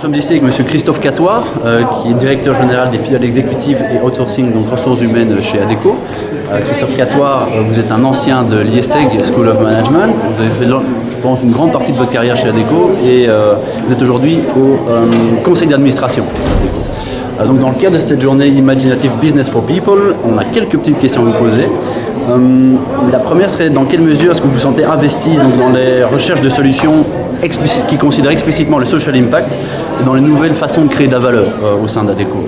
sommes ici avec M. Christophe Catoir, qui est directeur général des filiales exécutives et outsourcing, donc ressources humaines chez Adecco. Christophe Catoir, vous êtes un ancien de l'IESEG School of Management. Vous avez fait, je pense, une grande partie de votre carrière chez Adecco et vous êtes aujourd'hui au conseil d'administration d'Adecco. Donc dans le cadre de cette journée Imaginative Business for People, on a quelques petites questions à vous poser. La première serait dans quelle mesure est-ce que vous vous sentez investi donc, dans les recherches de solutions qui considèrent explicitement le social impact et dans les nouvelles façons de créer de la valeur au sein d'Adecco?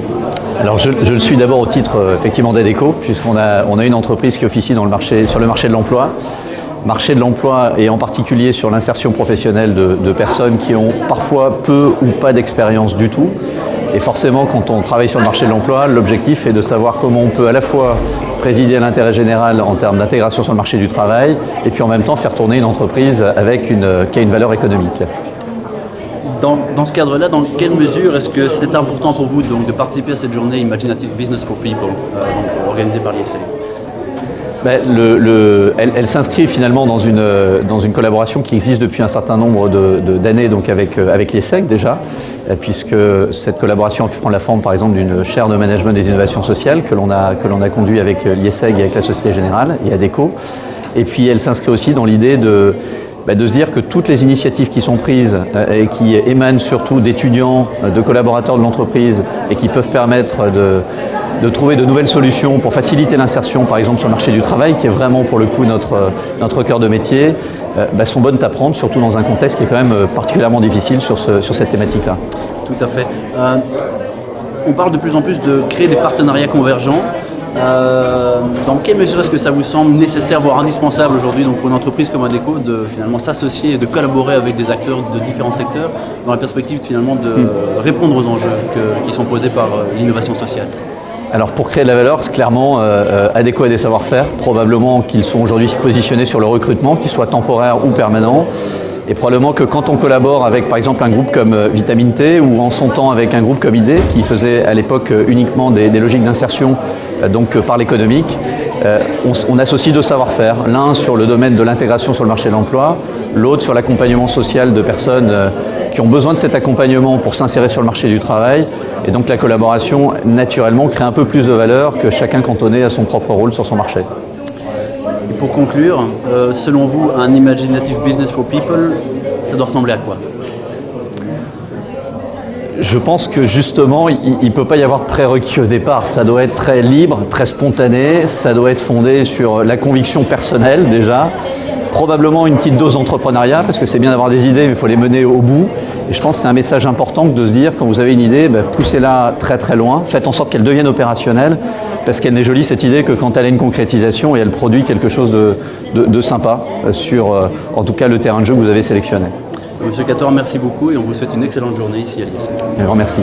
Alors je le suis d'abord au titre effectivement d'Adecco, puisqu'on a une entreprise qui officie sur le marché de l'emploi. Marché de l'emploi et en particulier sur l'insertion professionnelle de personnes qui ont parfois peu ou pas d'expérience du tout. Et forcément, quand on travaille sur le marché de l'emploi, l'objectif est de savoir comment on peut à la fois présider à l'intérêt général en termes d'intégration sur le marché du travail et puis en même temps faire tourner une entreprise qui a une valeur économique. Dans ce cadre-là, dans quelle mesure est-ce que c'est important pour vous donc, de participer à cette journée Imaginative Business for People organisée par l'IESEG? Elle s'inscrit finalement dans une collaboration qui existe depuis un certain nombre d'années donc avec l'IESEG déjà, puisque cette collaboration a pu prendre la forme par exemple d'une chaire de management des innovations sociales que l'on a conduit avec l'IESEG et avec la Société Générale et Adecco. Et puis elle s'inscrit aussi dans l'idée de se dire que toutes les initiatives qui sont prises et qui émanent surtout d'étudiants, de collaborateurs de l'entreprise et qui peuvent permettre de trouver de nouvelles solutions pour faciliter l'insertion, par exemple sur le marché du travail, qui est vraiment pour le coup notre cœur de métier, sont bonnes à prendre, surtout dans un contexte qui est quand même particulièrement difficile sur cette thématique-là. Tout à fait. On parle de plus en plus de créer des partenariats convergents. Dans quelle mesure est-ce que ça vous semble nécessaire, voire indispensable aujourd'hui donc pour une entreprise comme Adecco de finalement s'associer et de collaborer avec des acteurs de différents secteurs dans la perspective finalement de répondre aux enjeux qui sont posés par l'innovation sociale? Alors pour créer de la valeur, clairement, Adecco a des savoir-faire, probablement qu'ils sont aujourd'hui positionnés sur le recrutement, qu'il soit temporaire ou permanent. Et probablement que quand on collabore avec par exemple un groupe comme Vitamine T ou en son temps avec un groupe comme ID qui faisait à l'époque uniquement des logiques d'insertion donc par l'économique, on associe deux savoir-faire, l'un sur le domaine de l'intégration sur le marché de l'emploi, l'autre sur l'accompagnement social de personnes qui ont besoin de cet accompagnement pour s'insérer sur le marché du travail. Et donc la collaboration naturellement crée un peu plus de valeur que chacun cantonné à son propre rôle sur son marché. Et pour conclure, selon vous, un Imaginative Business for People, ça doit ressembler à quoi? Je pense que justement, il ne peut pas y avoir de prérequis au départ. Ça doit être très libre, très spontané, ça doit être fondé sur la conviction personnelle déjà, probablement une petite dose d'entrepreneuriat, parce que c'est bien d'avoir des idées, mais il faut les mener au bout. Et je pense que c'est un message important que de se dire, quand vous avez une idée, poussez-la très très loin, faites en sorte qu'elle devienne opérationnelle, parce qu'elle n'est jolie cette idée que quand elle a une concrétisation et elle produit quelque chose de sympa sur, en tout cas, le terrain de jeu que vous avez sélectionné. Monsieur Catoir, merci beaucoup et on vous souhaite une excellente journée ici à l'IESEG. Un grand merci.